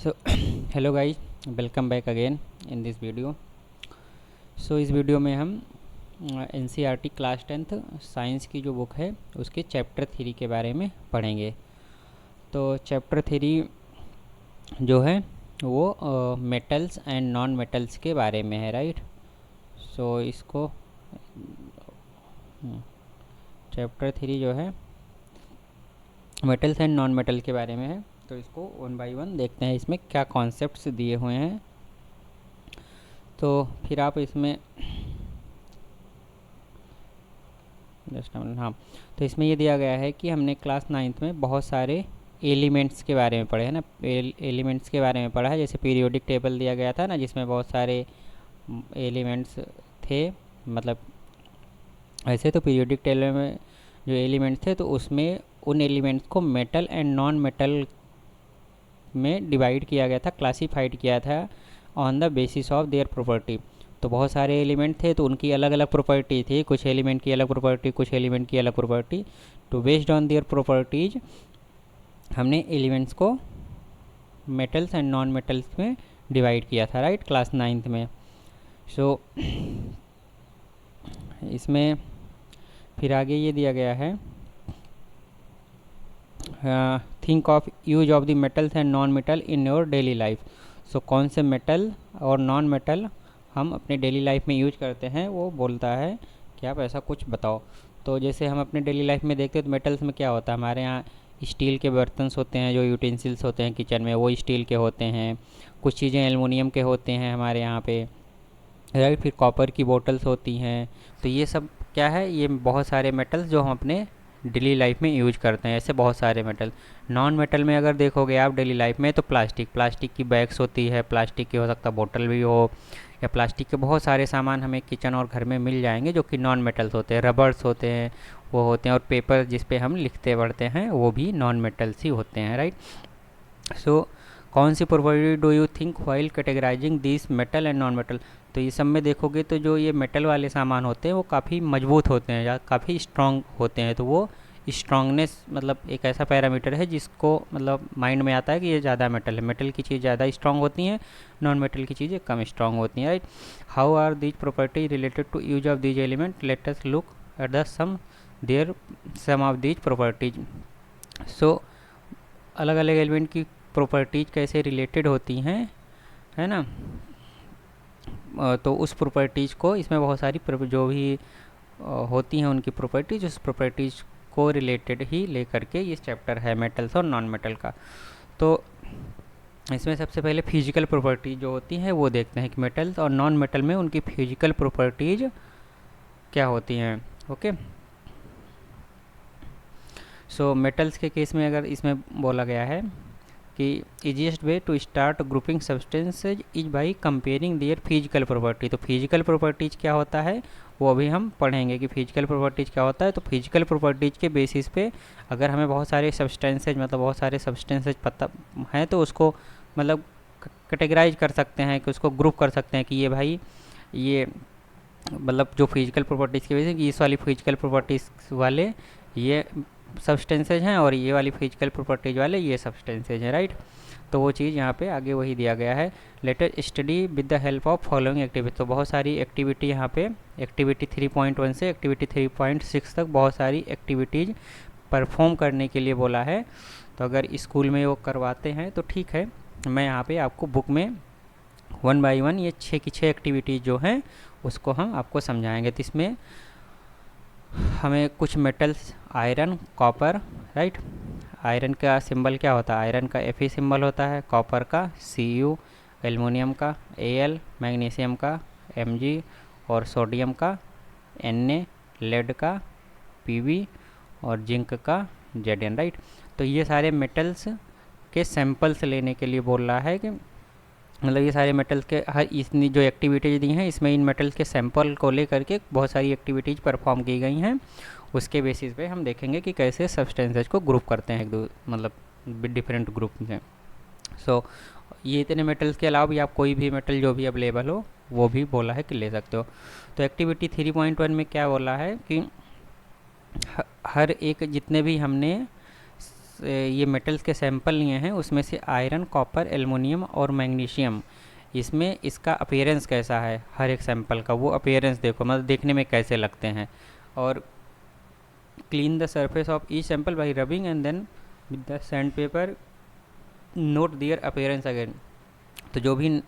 So hello guys, welcome back again in this video. So इस video में हम NCERT class 10th science की जो बुक है उसके चैप्टर 3 के बारे में पढ़ेंगे। तो चैप्टर 3 जो है वो मेटल्स एंड नॉन मेटल्स के बारे में है, राइट। सो इसको चैप्टर 3 जो है मेटल्स एंड नॉन मेटल के बारे में है। तो इसको वन बाय वन देखते हैं, इसमें क्या कॉन्सेप्ट्स दिए हुए हैं। तो फिर आप इसमें हाँ, तो इसमें ये दिया गया है कि हमने क्लास 9th में बहुत सारे एलिमेंट्स के बारे में पढ़े हैं ना, एलिमेंट्स के बारे में पढ़ा है। जैसे पीरियोडिक टेबल दिया गया था ना, जिसमें बहुत सारे एलिमेंट्स थे। मतलब ऐसे तो पीरियोडिक टेबल में जो एलिमेंट्स थे तो उसमें उन एलिमेंट्स को मेटल एंड नॉन मेटल में डिवाइड किया गया था, क्लासिफाइड किया था on the basis of their property. तो बहुत सारे एलिमेंट थे तो उनकी अलग अलग प्रॉपर्टी थी, कुछ एलिमेंट की अलग प्रॉपर्टी, कुछ एलिमेंट की अलग प्रॉपर्टी। तो बेस्ड ऑन देयर प्रॉपर्टीज हमने एलिमेंट्स को मेटल्स एंड नॉन मेटल्स में डिवाइड किया था, राइट, क्लास 9th में। सो इसमें फिर आगे ये दिया गया है, think of use of the metals and non metal in your daily life. So कौन से मेटल और नॉन मेटल हम अपने डेली लाइफ में यूज करते हैं, वो बोलता है कि आप ऐसा कुछ बताओ। तो जैसे हम अपने डेली लाइफ में देखते हैं तो मेटल्स में क्या होता है, हमारे यहाँ स्टील के बर्तन्स होते हैं, जो यूटेंसिल्स होते हैं किचन में वो स्टील के होते हैं। कुछ चीज़ें एलुमिनियम के होते हैं हमारे यहाँ पे, राइट। फिर कॉपर की बोटल्स होती हैं। तो ये सब क्या है, ये बहुत सारे मेटल्स जो हम अपने डेली लाइफ में यूज करते हैं। ऐसे बहुत सारे मेटल। नॉन मेटल में अगर देखोगे आप डेली लाइफ में तो प्लास्टिक की बैग्स होती है, प्लास्टिक की हो सकता बोतल भी हो, या प्लास्टिक के बहुत सारे सामान हमें किचन और घर में मिल जाएंगे जो कि नॉन मेटल्स होते हैं। रबर्स होते हैं, वो होते हैं। और पेपर जिस पे हम लिखते पढ़ते हैं वो भी नॉन मेटल्स ही होते हैं, राइट। सो कौन सी property do you think while categorising this metal and non metal. तो ये सब में देखोगे तो जो ये मेटल वाले सामान होते हैं वो काफ़ी मजबूत होते हैं या काफ़ी स्ट्रॉन्ग होते हैं। तो वो स्ट्रॉन्गनेस मतलब एक ऐसा पैरामीटर है जिसको मतलब माइंड में आता है कि ये ज़्यादा मेटल है। मेटल की चीज़ ज़्यादा स्ट्रॉन्ग होती हैं, नॉन मेटल की चीज़ें कम स्ट्रॉन्ग होती हैं, right. How are these property related to use of these element, let us look at the sum of these properties. So अलग अलग एलिमेंट की प्रॉपर्टीज कैसे रिलेटेड होती हैं, है ना। तो उस प्रॉपर्टीज़ को इसमें बहुत सारी जो भी होती हैं उनकी प्रॉपर्टीज, उस प्रॉपर्टीज़ को रिलेटेड ही लेकर के ये चैप्टर है मेटल्स और नॉन मेटल का। तो इसमें सबसे पहले फिजिकल प्रॉपर्टी जो होती हैं वो देखते हैं कि मेटल्स और नॉन मेटल में उनकी फिजिकल प्रॉपर्टीज क्या होती हैं, ओके। सो मेटल्स के केस में अगर इसमें बोला गया है कि easiest way to start grouping substances is by comparing their physical property. तो फिजिकल प्रॉपर्टीज क्या होता है वो अभी हम पढ़ेंगे कि फिजिकल प्रॉपर्टीज क्या होता है। तो फिजिकल प्रॉपर्टीज के बेसिस पे अगर हमें बहुत सारे सब्सटेंसेज मतलब बहुत सारे सब्सटेंसेज पता हैं तो उसको मतलब कैटेगराइज कर सकते हैं, कि उसको ग्रुप कर सकते हैं कि ये भाई ये मतलब जो फिजिकल प्रॉपर्टीज़ की वजह से इस वाली फिजिकल प्रॉपर्टीज़ वाले ये सब्सटेंसेज हैं और ये वाली फिजिकल प्रॉपर्टीज वाले ये सब्सटेंसेज हैं, राइट। तो वो चीज़ यहाँ पे आगे वही दिया गया है। Later study with the help of following activity. तो बहुत सारी एक्टिविटी यहाँ पे एक्टिविटी 3.1 से एक्टिविटी 3.6 तक बहुत सारी एक्टिविटीज़ परफॉर्म करने के लिए बोला है। तो अगर स्कूल में वो करवाते हैं तो ठीक है, मैं यहाँ पे आपको बुक में 1 बाय 1 ये 6 की 6 एक्टिविटीज़ जो हैं उसको हम आपको समझाएंगे। तो इसमें हमें कुछ metals iron, copper, right. Iron का सिंबल क्या होता है, आयरन का Fe सिंबल होता है, कॉपर का Cu, एल्युमिनियम का Al, मैग्नीशियम का Mg और सोडियम का Na, लेड का Pb और जिंक का Zn, राइट। तो ये सारे मेटल्स के सैंपल्स लेने के लिए बोल रहा है कि मतलब ये सारे मेटल्स के हर इतनी जो एक्टिविटीज़ दी हैं इसमें इन मेटल्स के सैंपल को लेकर के बहुत सारी एक्टिविटीज़ परफॉर्म की गई हैं। उसके बेसिस पे हम देखेंगे कि कैसे सब्सटेंसेज को ग्रुप करते हैं एक दो मतलब डिफरेंट ग्रुप में। सो ये इतने मेटल्स के अलावा भी आप कोई भी मेटल जो भी अवेलेबल हो वो भी बोला है कि ले सकते हो। तो एक्टिविटी 3.1 में क्या बोला है कि हर एक जितने भी हमने ये मेटल्स के सैंपल लिए हैं, उसमें से आयरन, कॉपर, एल्युमिनियम और मैग्नीशियम, इसमें इसका अपीयरेंस कैसा है हर एक सैंपल का, वो अपीयरेंस देखो, मतलब देखने में कैसे लगते हैं। और clean the surface of each sample by rubbing and then with the sandpaper note their appearance again. तो जो भी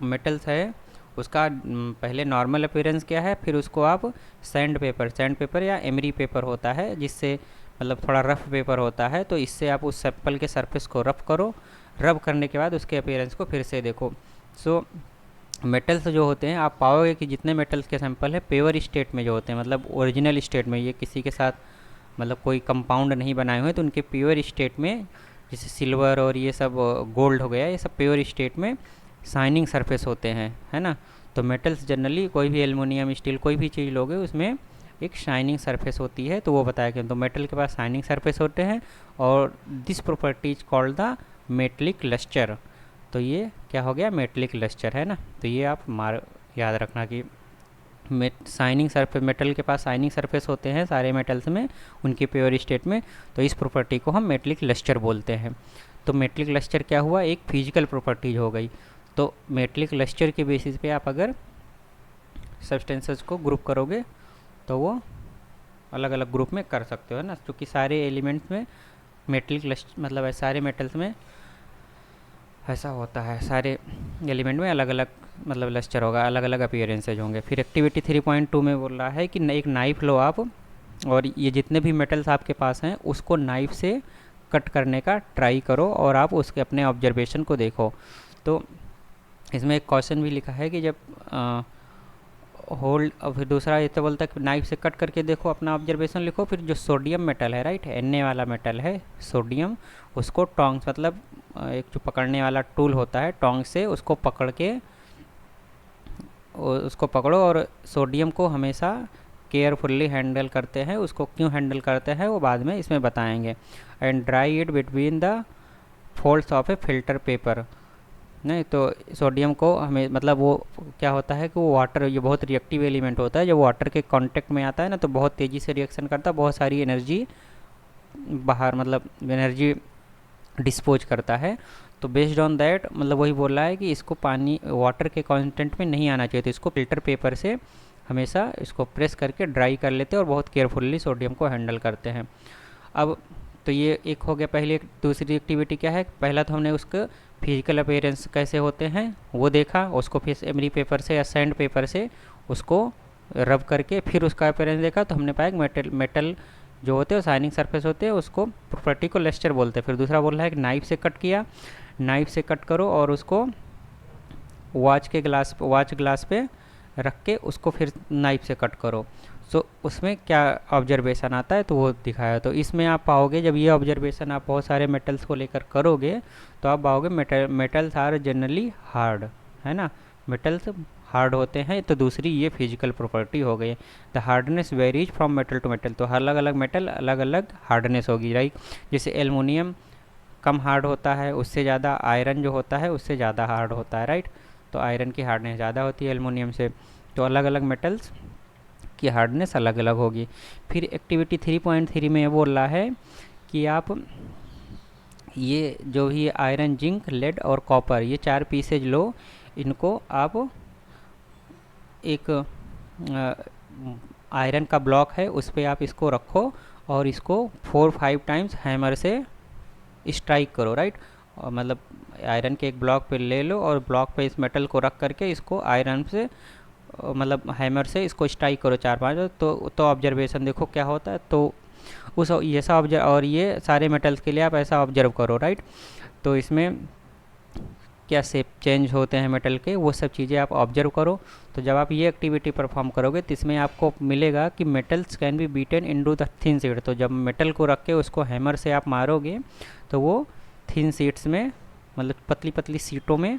मेटल्स है उसका पहले नॉर्मल अपीयरेंस क्या है, फिर उसको आप सैंड पेपर या एमरी पेपर होता है, जिससे मतलब थोड़ा रफ पेपर होता है, तो इससे आप उस सैंपल के सरफेस को रफ करो। रब करने के बाद उसके अपीयरेंस को फिर से देखो। सो मेटल्स जो होते हैं, आप पाओगे कि जितने मेटल्स के सैंपल है प्योर स्टेट में जो होते हैं, मतलब ओरिजिनल स्टेट में, ये किसी के साथ मतलब कोई कंपाउंड नहीं बनाए हुए, तो उनके प्योर स्टेट में, जैसे सिल्वर और ये सब गोल्ड हो गया, ये सब प्योर स्टेट में शाइनिंग सरफेस होते हैं, है ना। तो मेटल्स जनरली कोई भी एल्युमिनियम, स्टील, कोई भी चीज़ लोगे उसमें एक शाइनिंग सरफेस होती है, तो वो बताया कि तो मेटल के पास शाइनिंग सरफेस होते हैं, और this property is called the metallic lustre. तो ये क्या हो गया, मेटलिक लस्टर, है ना। तो ये आप याद रखना कि शाइनिंग सरफेस, मेटल के पास शाइनिंग सरफेस होते हैं सारे मेटल्स में, उनके प्योर स्टेट में, तो इस प्रॉपर्टी को हम मेटलिक लस्टर बोलते हैं। तो मेटलिक लस्टर क्या हुआ, एक फिजिकल प्रॉपर्टीज हो गई। तो मेटलिक लस्टर के बेसिस पे आप अगर सब्सटेंसेस को ग्रुप करोगे तो वो अलग अलग ग्रुप में कर सकते हो, है ना, क्योंकि सारे एलिमेंट्स में मेटलिक लस्टर, मतलब सारे मेटल्स में ऐसा होता है, सारे एलिमेंट में अलग अलग मतलब लस्टर होगा, अलग अलग अपीयरेंसेज होंगे। फिर एक्टिविटी 3.2 में बोल रहा है कि एक नाइफ लो आप, और ये जितने भी मेटल्स आपके पास हैं उसको नाइफ से कट करने का ट्राई करो, और आप उसके अपने ऑब्जर्वेशन को देखो। तो इसमें एक क्वेश्चन भी लिखा है कि जब होल्ड, और फिर दूसरा ये तो बोलता है कि नाइफ से कट करके देखो, अपना ऑब्जर्वेशन लिखो। फिर जो सोडियम मेटल है, राइट, Na वाला मेटल है सोडियम, उसको टोंग्स, मतलब एक जो पकड़ने वाला टूल होता है, टोंग से उसको पकड़ के उसको पकड़ो, और सोडियम को हमेशा केयरफुल्ली हैंडल करते हैं। उसको क्यों हैंडल करते हैं वो बाद में इसमें बताएंगे। And dry it between the folds of A filter paper. नहीं, तो सोडियम को हमें, मतलब वो क्या होता है कि वो वाटर, ये बहुत रिएक्टिव एलिमेंट होता है, जब वाटर के कांटेक्ट में आता है ना तो बहुत तेज़ी से रिएक्शन करता है, बहुत सारी एनर्जी बाहर, मतलब एनर्जी डिस्पोज करता है। तो बेस्ड ऑन दैट, मतलब वही बोल रहा है कि इसको पानी, वाटर के कंटेंट में नहीं आना चाहिए, तो इसको फिल्टर पेपर से हमेशा इसको प्रेस करके ड्राई कर लेते हैं और बहुत केयरफुल्ली सोडियम को हैंडल करते हैं। अब तो ये एक हो गया पहले। दूसरी एक्टिविटी क्या है, पहला तो हमने उसका फिजिकल अपीयरेंस कैसे होते हैं वो देखा, उसको फिर एमरी पेपर से या सैंड पेपर से उसको रब करके फिर उसका अपीयरेंस देखा, तो हमने पाया मेटल जो होते हैं शाइनिंग सरफेस होते हैं, उसको प्रॉपर्टी को लस्टर बोलते हैं। फिर दूसरा बोल रहा है कि नाइफ से कट किया, नाइफ से कट करो और उसको वाच ग्लास पे रख के उसको फिर नाइफ से कट करो। सो उसमें क्या ऑब्जर्वेशन आता है तो वो दिखाया। तो इसमें आप पाओगे, जब ये ऑब्जर्वेशन आप बहुत सारे मेटल्स को लेकर करोगे तो आप पाओगे मेटल्स आर जनरली हार्ड, है ना, मेटल्स हार्ड होते हैं। तो दूसरी ये फिजिकल प्रॉपर्टी हो गई। The hardness varies from metal to metal, तो अलग अलग मेटल अलग अलग हार्डनेस होगी, राइट। जैसे एल्युमिनियम कम हार्ड होता है, उससे ज़्यादा आयरन जो होता है उससे ज़्यादा हार्ड होता है, राइट। तो आयरन की हार्डनेस ज़्यादा होती है एल्युमिनियम से। तो अलग अलग मेटल्स की हार्डनेस अलग अलग होगी। फिर एक्टिविटी 3.3 में ये बोल रहा है कि आप ये जो भी आयरन, जिंक, लेड और कॉपर, ये 4 पीसेज लो, इनको आप एक आयरन का ब्लॉक है उस पर आप इसको रखो और इसको 4-5 टाइम्स हैमर से स्ट्राइक करो, राइट। और मतलब आयरन के एक ब्लॉक पे ले लो और ब्लॉक पे इस मेटल को रख करके इसको आयरन से, मतलब हैमर से इसको स्ट्राइक करो 4-5, तो ऑब्जर्वेशन देखो क्या होता है। तो उस ऐसा ऑब्जर्व, और ये सारे मेटल्स के लिए आप ऐसा ऑब्जर्व करो, राइट। तो इसमें क्या शेप चेंज होते हैं मेटल के, वो सब चीज़ें आप ऑब्जर्व करो। तो जब आप ये एक्टिविटी परफॉर्म करोगे तो इसमें आपको मिलेगा कि metals can B beaten into the thin sheet. तो जब मेटल को रख के उसको हैमर से आप मारोगे तो वो थिन शीट्स में, मतलब पतली पतली सीटों में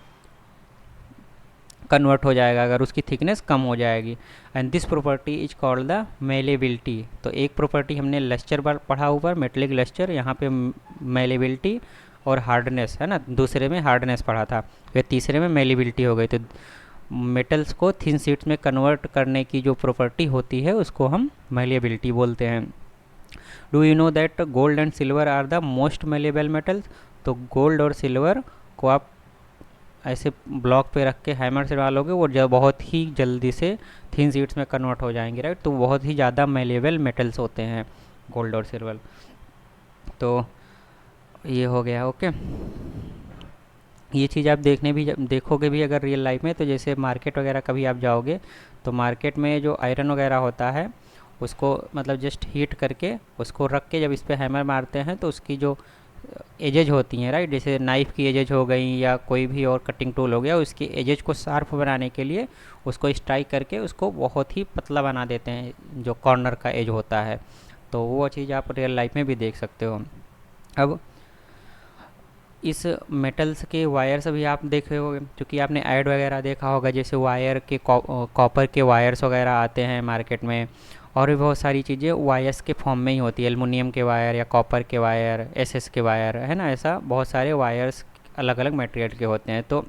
कन्वर्ट हो जाएगा अगर उसकी थिकनेस कम हो जाएगी। And this property is called the malleability. तो एक प्रॉपर्टी हमने लस्टर पर पढ़ा ऊपर, मेटलिक लस्टर, यहाँ पे मेलेबिलिटी और हार्डनेस, है ना, दूसरे में हार्डनेस पढ़ा था, फिर तीसरे में मेलेबिलिटी हो गई। तो मेटल्स को थिन शीट्स में कन्वर्ट करने की जो प्रॉपर्टी होती है उसको हम मेलेबिलिटी बोलते हैं। Do you know that gold and silver are the most malleable metals? तो गोल्ड और सिल्वर को आप ऐसे ब्लॉक पे रख के हैमर से डालोगे, वो बहुत ही जल्दी से थिन शीट्स में कन्वर्ट हो जाएंगे, राइट। तो बहुत ही ज़्यादा मेलेबल मेटल्स होते हैं गोल्ड और सिल्वर। तो ये हो गया, ओके। ये चीज़ आप देखोगे भी अगर रियल लाइफ में, तो जैसे मार्केट वगैरह कभी आप जाओगे तो मार्केट में जो आयरन वगैरह होता है उसको मतलब जस्ट हीट करके उसको रख के जब इस पर हैमर मारते हैं तो उसकी जो एजेज होती हैं, राइट, जैसे नाइफ़ की एजेज हो गई या कोई भी और कटिंग टूल हो गया, उसकी एजेज को शार्प बनाने के लिए उसको स्ट्राइक करके उसको बहुत ही पतला बना देते हैं जो कॉर्नर का एज होता है। तो वो चीज़ आप रियल लाइफ में भी देख सकते हो। अब इस मेटल्स के वायर्स भी आप देखे होंगे, क्योंकि आपने ऐड वगैरह देखा होगा, जैसे वायर के कॉपर के वायर्स वगैरह आते हैं मार्केट में, और भी बहुत सारी चीज़ें वायर्स के फॉर्म में ही होती है, एल्युमिनियम के वायर या कॉपर के वायर, एसएस के वायर, है ना, ऐसा बहुत सारे वायर्स अलग अलग मटेरियल के होते हैं। तो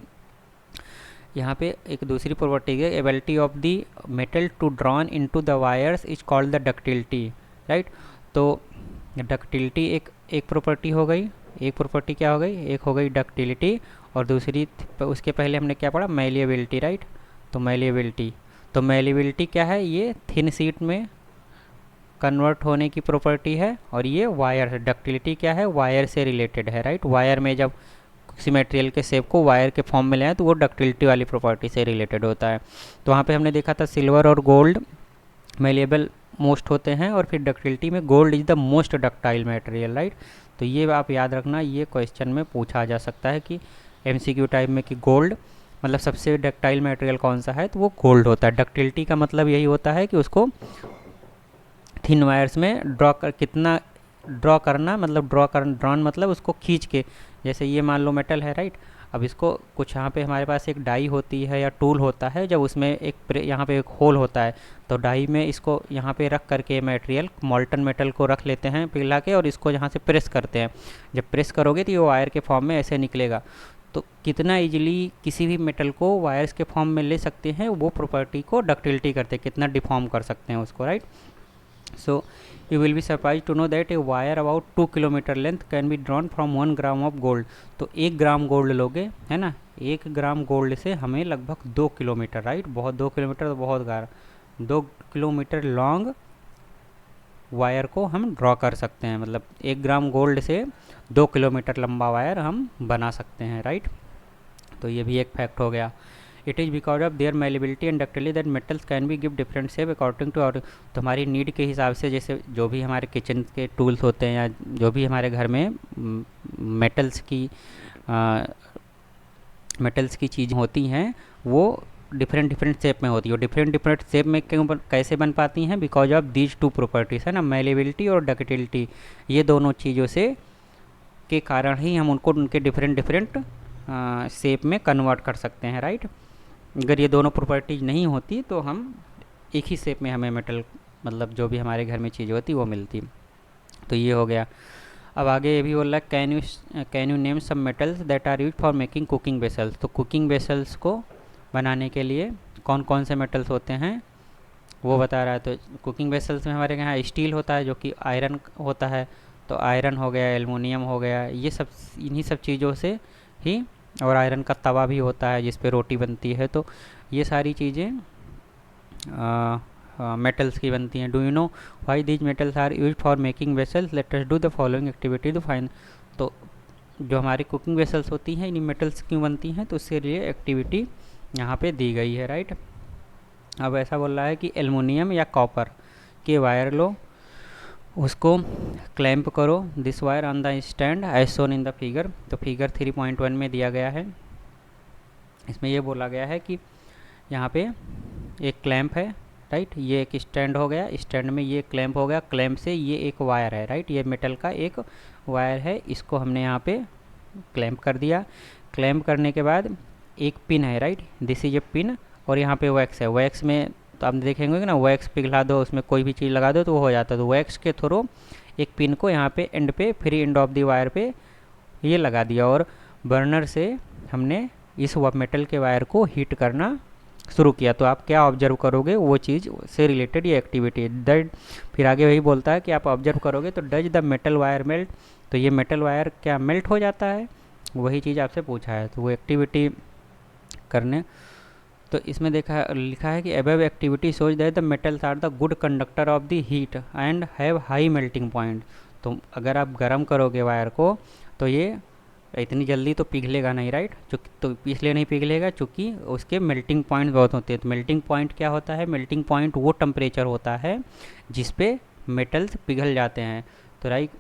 यहाँ पे एक दूसरी प्रॉपर्टी है, ability of the metal to drawn into the wires is called the ductility, right. तो डक्टिलिटी एक प्रॉपर्टी हो गई, एक प्रॉपर्टी क्या हो गई, एक हो गई डक्टिलिटी, और दूसरी उसके पहले हमने क्या पढ़ा, मैलिएबिलिटी, राइट। तो मैलिएबिलिटी क्या है, ये थिन शीट में कन्वर्ट होने की प्रॉपर्टी है, और ये वायर, डक्टिलिटी क्या है, वायर से रिलेटेड है, राइट। वायर में जब किसी मटेरियल के शेप को वायर के फॉर्म में ले आए तो वो डक्टिलिटी वाली प्रॉपर्टी से रिलेटेड होता है। तो वहाँ पे हमने देखा था सिल्वर और गोल्ड मेलेबल मोस्ट होते हैं, और फिर डक्टिलिटी में gold is the most ductile material, right. तो ये आप याद रखना, ये क्वेश्चन में पूछा जा सकता है कि एमसीक्यू टाइप में कि गोल्ड मतलब सबसे डक्टाइल मटेरियल कौन सा है, तो वो गोल्ड होता है। डक्टिलिटी का मतलब यही होता है कि उसको थिन वायर्स में कितना ड्रॉ करना, मतलब ड्रॉन मतलब उसको खींच के, जैसे ये मान लो मेटल है, राइट। अब इसको कुछ यहाँ पे हमारे पास एक डाई होती है या टूल होता है, जब उसमें यहाँ पे एक होल होता है, तो डाई में इसको यहाँ पे रख करके मटेरियल मॉल्टन मेटल को रख लेते हैं पिघला के, और इसको यहाँ से प्रेस करते हैं। जब प्रेस करोगे तो ये वायर के फॉर्म में ऐसे निकलेगा। तो कितना इजीली किसी भी मेटल को वायर्स के फॉर्म में ले सकते हैं, वो प्रॉपर्टी को डक्टिलिटी करते हैं, कितना डिफॉर्म कर सकते हैं उसको, right. So you will be surprised to know that a wire about 2 kilometre length can be drawn from 1 gram of gold. तो 1 ग्राम गोल्ड लोगे, है ना, 1 ग्राम गोल्ड से हमें लगभग 2 किलोमीटर, राइट, बहुत 2 किलोमीटर तो बहुत 2 किलोमीटर लॉन्ग वायर को हम ड्रॉ कर सकते हैं। मतलब 1 ग्राम गोल्ड से 2 किलोमीटर लंबा वायर हम बना सकते हैं, राइट। तो ये भी एक फैक्ट हो गया। It is because of their malleability and ductility that metals can be give different shape according to our. तो हमारी नीड के हिसाब से, जैसे जो भी हमारे किचन के टूल्स होते हैं या जो भी हमारे घर में मेटल्स की चीज़ होती हैं, वो डिफरेंट शेप में होती है। डिफरेंट शेप में कैसे बन पाती हैं, because of these two properties, है ना, मेलेबिलिटी और डक्टिलिटी। ये दोनों चीज़ों से के कारण ही हम उनको उनके डिफरेंट शेप में कन्वर्ट कर सकते हैं, राइट। अगर ये दोनों प्रॉपर्टीज नहीं होती तो हम एक ही शेप में हमें मेटल मतलब जो भी हमारे घर में चीज़ होती वो मिलती। तो ये हो गया। अब आगे ये भी बोल रहा है, can you name some metals that are use for making cooking vessels. तो कुकिंग वेसल्स को बनाने के लिए कौन कौन से मेटल्स होते हैं वो बता रहा है। तो कुकिंग वेसल्स में हमारे यहाँ स्टील होता है जो कि आयरन होता है, तो आयरन हो गया, एल्युमिनियम हो गया, ये सब इन्हीं सब चीज़ों से ही, और आयरन का तवा भी होता है जिस पे रोटी बनती है। तो ये सारी चीज़ें मेटल्स की बनती हैं। Do you know why these metals are used for making vessels, let us do the following activity to find. तो जो हमारी कुकिंग वेसल्स होती हैं इन मेटल्स क्यों बनती हैं, तो उसके लिए एक्टिविटी यहाँ पे दी गई है, राइट। अब ऐसा बोल रहा है कि एल्युमिनियम या कॉपर के वायर लो, उसको क्लैंप करो this wire on the stand as shown in the figure. तो फिगर 3.1 में दिया गया है। इसमें ये बोला गया है कि यहाँ पे एक क्लैंप है, राइट, ये एक स्टैंड हो गया, स्टैंड में ये क्लैंप हो गया, क्लैंप से ये एक वायर है, राइट, ये मेटल का एक वायर है, इसको हमने यहाँ पे क्लैंप कर दिया। क्लैंप करने के बाद एक पिन है, right, this is a pin, और यहाँ पे वैक्स है। वैक्स में तो आप देखेंगे कि ना, वैक्स पिघला दो, उसमें कोई भी चीज़ लगा दो तो वो हो जाता है। तो वैक्स के थ्रू एक पिन को यहाँ पे एंड पे, free end of the wire पे ये लगा दिया, और बर्नर से हमने इस मेटल के वायर को हीट करना शुरू किया, तो आप क्या ऑब्जर्व करोगे, वो चीज़ से रिलेटेड ये एक्टिविटी दैट। फिर आगे वही बोलता है कि आप ऑब्जर्व करोगे तो does the metal wire melt, तो ये मेटल वायर क्या मेल्ट हो जाता है, वही चीज़ आपसे पूछा है, तो वो एक्टिविटी करने। तो इसमें लिखा है कि above activity shows that the metals are the good conductor of the heat and have high melting point. तो अगर आप गर्म करोगे वायर को तो ये इतनी जल्दी तो पिघलेगा नहीं, राइट, तो इसलिए नहीं पिघलेगा चूँकि उसके मेल्टिंग पॉइंट बहुत होते हैं। तो मेल्टिंग पॉइंट क्या होता है, मेल्टिंग पॉइंट वो टेम्परेचर होता है जिस पे मेटल्स पिघल जाते हैं। तो राइट,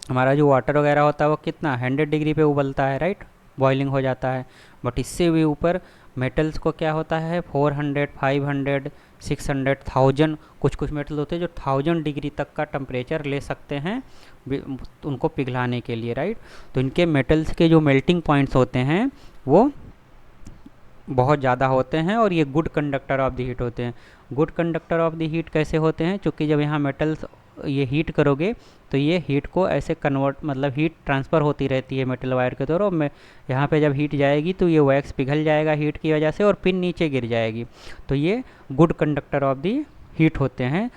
हमारा जो वाटर वगैरह होता है वो कितना 100 डिग्री पे उबलता है, राइट, बॉइलिंग हो जाता है, बट इससे भी ऊपर मेटल्स को क्या होता है 400, 500, 600, 1000, कुछ कुछ मेटल होते हैं जो 1000 डिग्री तक का टेम्परेचर ले सकते हैं उनको पिघलाने के लिए, राइट। तो इनके मेटल्स के जो मेल्टिंग पॉइंट्स होते हैं वो बहुत ज़्यादा होते हैं और ये good conductor of the heat होते हैं। Good conductor of the heat कैसे होते हैं, चूँकि जब यहाँ मेटल्स ये हीट करोगे तो ये हीट को ऐसे कन्वर्ट, मतलब हीट ट्रांसफ़र होती रहती है मेटल वायर के द्वारा, में यहाँ पे जब हीट जाएगी तो ये वैक्स पिघल जाएगा हीट की वजह से और पिन नीचे गिर जाएगी। तो ये good conductor of the heat होते हैं।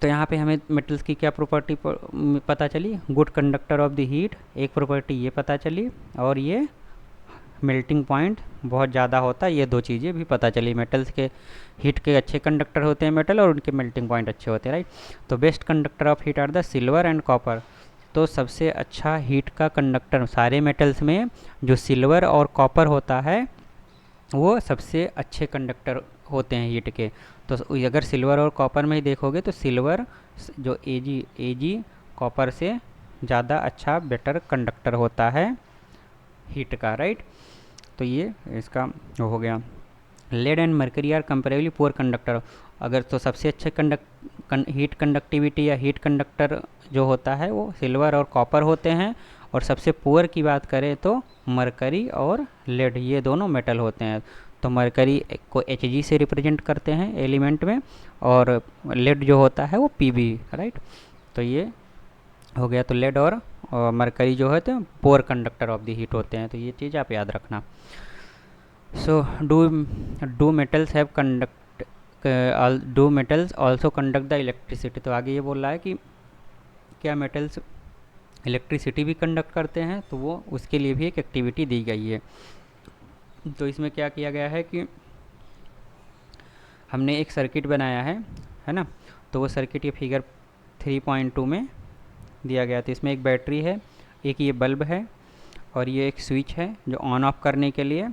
तो यहाँ पे हमें मेटल्स की क्या प्रॉपर्टी पता चली, good conductor of the heat एक प्रॉपर्टी ये पता चली, और ये मेल्टिंग पॉइंट बहुत ज़्यादा होता है, ये दो चीज़ें भी पता चली। मेटल्स के हीट के अच्छे कंडक्टर होते हैं मेटल, और उनके मेल्टिंग पॉइंट अच्छे होते हैं, राइट। तो best conductor of heat are the silver and copper. तो सबसे अच्छा हीट का कंडक्टर सारे मेटल्स में जो सिल्वर और कॉपर होता है वो सबसे अच्छे कंडक्टर होते हैं हीट के। तो अगर सिल्वर और कॉपर में ही देखोगे तो सिल्वर जो एजी कॉपर से ज़्यादा अच्छा बेटर कंडक्टर होता है हीट का, राइट। तो ये इसका हो गया। Lead and mercury are comparably poor conductor. अगर तो सबसे अच्छे हीट कंडक्टिविटी या हीट कंडक्टर जो होता है वो सिल्वर और कॉपर होते हैं, और सबसे पुअर की बात करें तो मरकरी और लेड, ये दोनों मेटल होते हैं। तो मरकरी को Hg से रिप्रेजेंट करते हैं एलिमेंट में, और लेड जो होता है वो Pb, राइट। तो ये हो गया। तो लेड और मरकरी जो होते हैं poor conductor of the heat होते हैं, तो ये चीज़ आप याद रखना। So do metals have conduct, do metals also conduct the electricity. तो आगे ये बोल रहा है कि क्या मेटल्स इलेक्ट्रिसिटी भी कंडक्ट करते हैं, तो वो उसके लिए भी एक एक्टिविटी दी गई है। तो इसमें क्या किया गया है कि हमने एक सर्किट बनाया है ना। तो वो सर्किट ये फिगर 3.2 में दिया गया। तो इसमें एक बैटरी है, एक ये बल्ब है, और ये एक स्विच है जो ऑन ऑफ करने के लिए,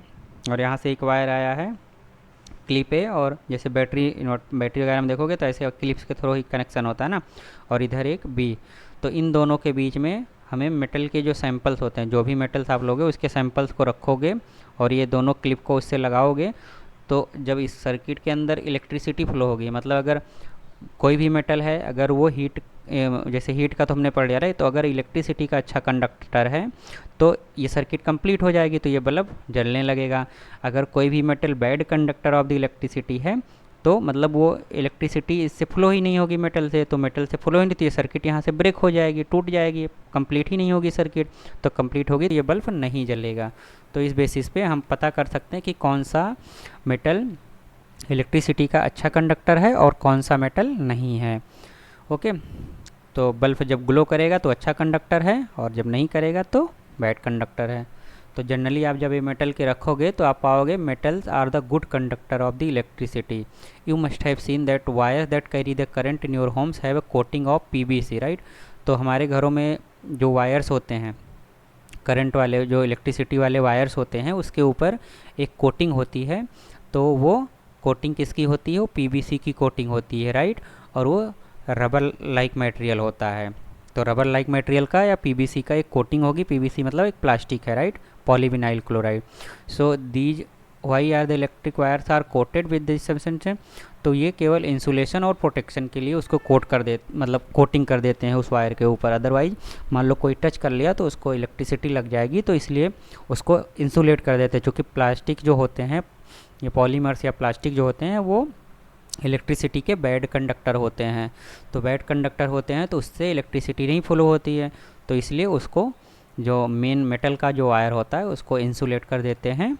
और यहाँ से एक वायर आया है क्लिप है, और जैसे बैटरी वगैरह में देखोगे तो ऐसे क्लिप्स के थ्रू ही कनेक्शन होता है ना, और इधर एक बी। तो इन दोनों के बीच में हमें मेटल के जो सैंपल्स होते हैं, जो भी मेटल्स आप लोगे उसके सैंपल्स को रखोगे और ये दोनों क्लिप को उससे लगाओगे, तो जब इस सर्किट के अंदर इलेक्ट्रिसिटी फ्लो होगी, मतलब अगर कोई भी मेटल है, अगर वो हीट, जैसे हीट का तो हमने पढ़ लिया रहा है, तो अगर इलेक्ट्रिसिटी का अच्छा कंडक्टर है तो ये सर्किट कंप्लीट हो जाएगी, तो ये बल्ब जलने लगेगा। अगर कोई भी metal bad conductor of the electricity है तो मतलब वो इलेक्ट्रिसिटी इससे फ्लो ही नहीं होगी मेटल से, तो मेटल से फ्लो ही नहीं, तो ये सर्किट यहाँ से ब्रेक हो जाएगी, टूट जाएगी, कंप्लीट ही नहीं होगी सर्किट। तो कंप्लीट होगी तो ये बल्ब नहीं जलेगा। तो इस बेसिस पे हम पता कर सकते हैं कि कौन सा मेटल इलेक्ट्रिसिटी का अच्छा कंडक्टर है और कौन सा मेटल नहीं है। ओके, तो बल्ब जब ग्लो करेगा तो अच्छा कंडक्टर है, और जब नहीं करेगा तो बैड कंडक्टर है। तो जनरली आप जब ये मेटल के रखोगे तो आप पाओगे metals are the good conductor of the electricity. You must have seen that wires that carry the current in your homes have a coating of PVC, right. तो हमारे घरों में जो वायर्स होते हैं, करंट वाले जो इलेक्ट्रिसिटी वाले वायर्स होते हैं, उसके ऊपर एक कोटिंग होती है। तो वो कोटिंग किसकी होती है, वो पीवीसी की कोटिंग होती है, राइट। और वो रबर लाइक मटेरियल होता है। तो रबर लाइक मटेरियल का या पीवीसी का एक कोटिंग होगी। पीवीसी मतलब एक प्लास्टिक है, right, polyvinyl chloride. So these why are the electric wires are coated with this substance. तो ये केवल इंसुलेशन और प्रोटेक्शन के लिए उसको कोट कर दे, मतलब कोटिंग कर देते हैं उस वायर के ऊपर। अदरवाइज मान लो कोई टच कर लिया तो उसको इलेक्ट्रिसिटी लग जाएगी, तो इसलिए उसको इंसुलेट कर देते हैं। चूँकि प्लास्टिक जो होते हैं, ये पॉलीमर्स या प्लास्टिक जो होते हैं, वो इलेक्ट्रिसिटी के बैड कंडक्टर होते हैं। तो बैड कंडक्टर होते हैं तो उससे इलेक्ट्रिसिटी नहीं फ्लो होती है, तो इसलिए उसको जो मेन मेटल का जो वायर होता है उसको इंसुलेट कर देते हैं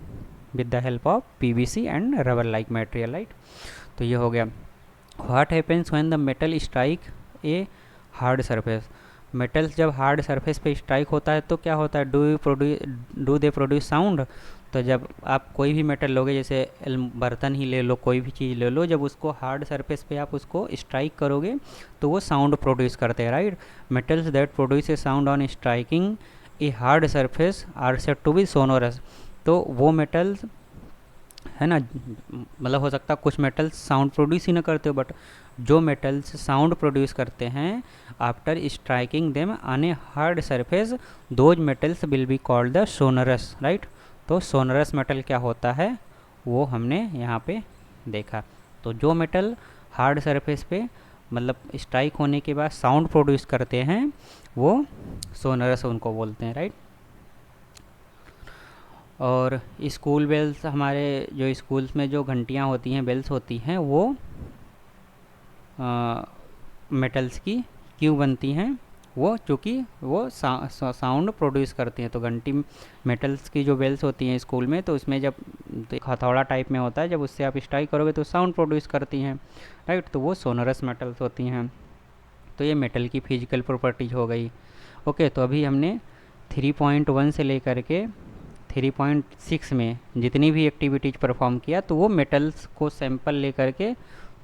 with the help of PVC and rubber like material, right. तो ये हो गया। What happens when the metal strike a hard surface. Metals जब हार्ड सरफेस पे स्ट्राइक होता है तो क्या होता है, डू दे प्रोड्यूस साउंड। तो जब आप कोई भी मेटल लोगे, जैसे बर्तन ही ले लो, कोई भी चीज़ ले लो, जब उसको हार्ड सरफेस पे आप उसको स्ट्राइक करोगे तो वो साउंड प्रोड्यूस करते हैं, right. Metals that produce a sound on striking a hard surface are said to be sonorous. तो वो मेटल्स है ना, मतलब हो सकता है कुछ मेटल्स साउंड प्रोड्यूस ही ना करते हो, बट जो मेटल्स साउंड प्रोड्यूस करते हैं after striking them on A hard surface, those metals will be called the sonorous, right. तो सोनरस मेटल क्या होता है वो हमने यहाँ पे देखा। तो जो मेटल हार्ड सरफेस पे मतलब स्ट्राइक होने के बाद साउंड प्रोड्यूस करते हैं वो सोनरस उनको बोलते हैं, राइट। और स्कूल बेल्स, हमारे जो स्कूल्स में जो घंटियाँ होती हैं, बेल्स होती हैं, वो मेटल्स की क्यों बनती हैं, वो चूँकि वो साउंड प्रोड्यूस करती हैं। तो घंटी मेटल्स की जो बेल्स होती हैं स्कूल में, तो उसमें जब एक हथौड़ा टाइप में होता है, जब उससे आप स्ट्राइक करोगे तो साउंड प्रोड्यूस करती हैं, राइट। तो वो सोनरस मेटल्स होती हैं। तो ये मेटल की फिजिकल प्रॉपर्टीज हो गई। ओके, तो अभी हमने 3.1 से लेकर के 3.6 में जितनी भी एक्टिविटीज़ परफॉर्म किया, तो वो मेटल्स को सैंपल लेकर के